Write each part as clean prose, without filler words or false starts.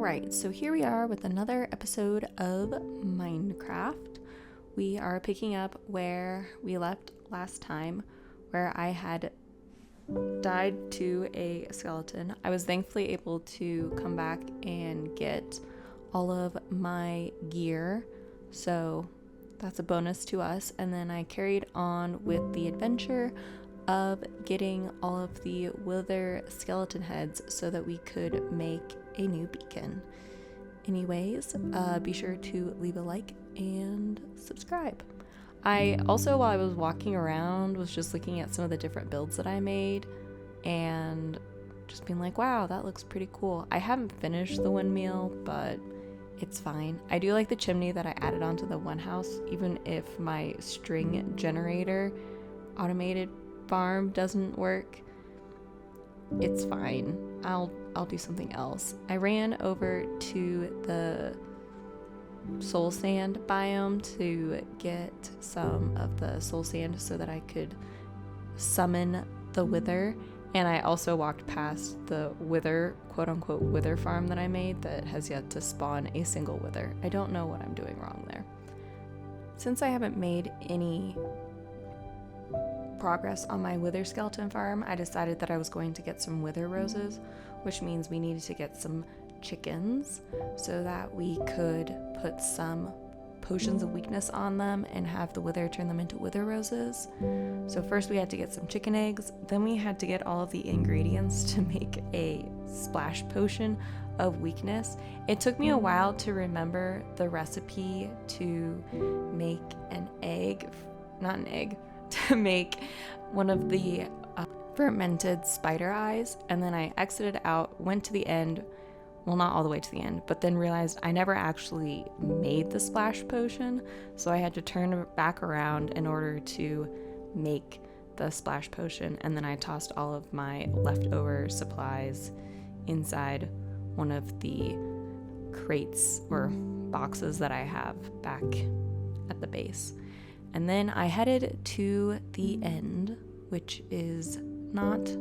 Alright, so here we are with another episode of Minecraft. We are picking up where we left last time, where I had died to a skeleton. I was thankfully able to come back and get all of my gear, so that's a bonus to us. And then I carried on with the adventure of getting all of the wither skeleton heads so that we could make a new beacon. Anyways, be sure to leave a like and subscribe. I also, while I was walking around, was just looking at some of the different builds that I made and just being like, wow, that looks pretty cool. I haven't finished the windmill, but it's fine. I do like the chimney that I added onto the one house, even if my string generator automated farm doesn't work. It's fine. I'll do something else. I ran over to the soul sand biome to get some of the soul sand so that I could summon the wither. And I also walked past the wither, quote unquote, wither farm that I made that has yet to spawn a single wither. I don't know what I'm doing wrong there. Since I haven't made any progress on my wither skeleton farm, I decided that I was going to get some wither roses, which means we needed to get some chickens so that we could put some potions of weakness on them and have the wither turn them into wither roses. So first we had to get some chicken eggs, then we had to get all of the ingredients to make a splash potion of weakness. It took me a while to remember the recipe to make to make one of the fermented spider eyes, and then I exited out, went to the end, well, not all the way to the end, but then realized I never actually made the splash potion, so I had to turn back around in order to make the splash potion, and then I tossed all of my leftover supplies inside one of the crates or boxes that I have back at the base. And then I headed to the end, which is not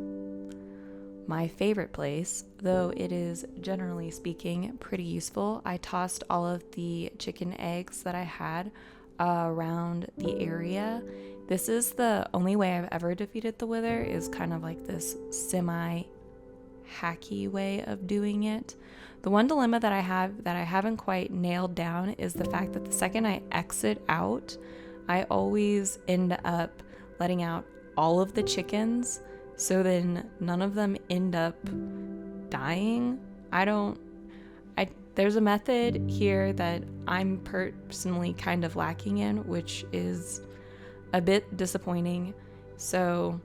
my favorite place, though it is, generally speaking, pretty useful. I tossed all of the chicken eggs that I had around the area. This is the only way I've ever defeated the wither, is kind of like this semi-hacky way of doing it. The one dilemma that I have that I haven't quite nailed down is the fact that the second I exit out, I always end up letting out all of the chickens, so then none of them end up dying. There's a method here that I'm personally kind of lacking in, which is a bit disappointing. So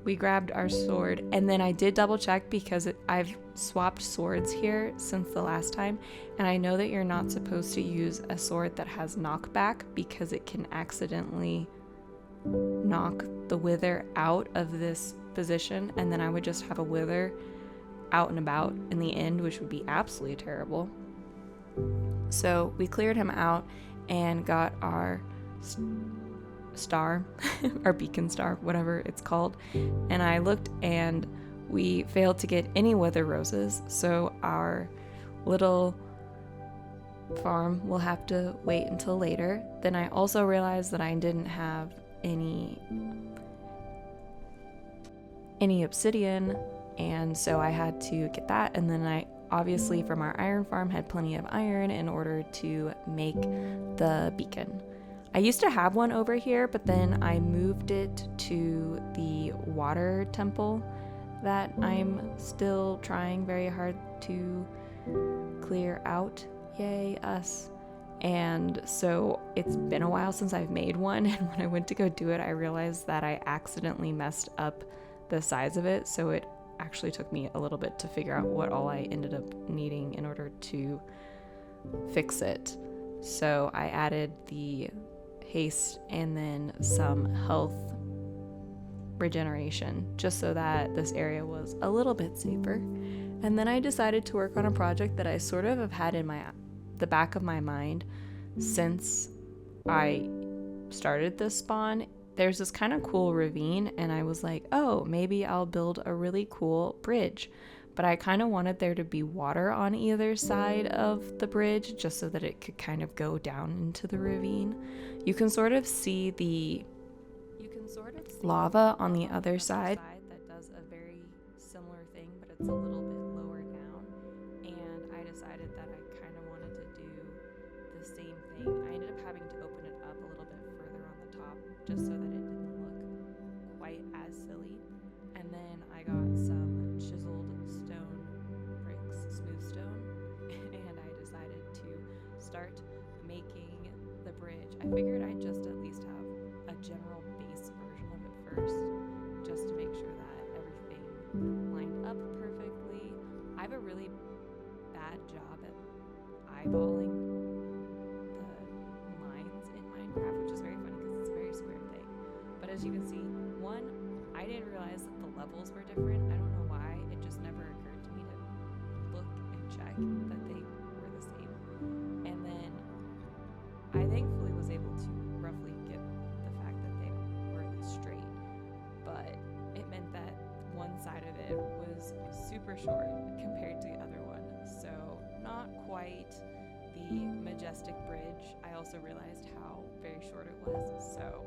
we grabbed our sword, and then I did double check because I've swapped swords here since the last time, and I know that you're not supposed to use a sword that has knockback because it can accidentally knock the wither out of this position, and then I would just have a wither out and about in the end, which would be absolutely terrible. So we cleared him out and got our star, our beacon star, whatever it's called, and I looked and we failed to get any wither roses, so our little farm will have to wait until later. Then I also realized that I didn't have any obsidian, and so I had to get that, and then I obviously from our iron farm had plenty of iron in order to make the beacon. I used to have one over here, but then I moved it to the water temple that I'm still trying very hard to clear out. Yay, us. And so it's been a while since I've made one, and when I went to go do it, I realized that I accidentally messed up the size of it, so it actually took me a little bit to figure out what all I ended up needing in order to fix it. So I added the haste and then some health regeneration just so that this area was a little bit safer. And then I decided to work on a project that I sort of have had in the back of my mind since I started this spawn. There's this kind of cool ravine, and I was like, oh, maybe I'll build a really cool bridge. but I kind of wanted there to be water on either side of the bridge just so that it could kind of go down into the ravine. You can sort of see the lava on the other side that does a very similar thing, but it's a little bit lower down, and I decided that I kind of wanted to do the same thing. I ended up having to open it up a little bit further on the top just so that it didn't look quite as silly. And then I got some chiseled stone bricks, smooth stone, and I decided to start making the bridge. I figured I'd just at least have a general base version of it first, just to make sure that everything lined up perfectly. I have a really bad job at eyeballing the lines in Minecraft, which is very funny because it's a very square thing. But as you can see, one, I didn't realize that the levels were different. I don't know why. It just never occurred to me to look and check that they were the same. And then I thankfully was able to roughly get the fact that they were at least straight, but it meant that one side of it was super short compared to the other one, so not quite the majestic bridge. I also realized how very short it was, so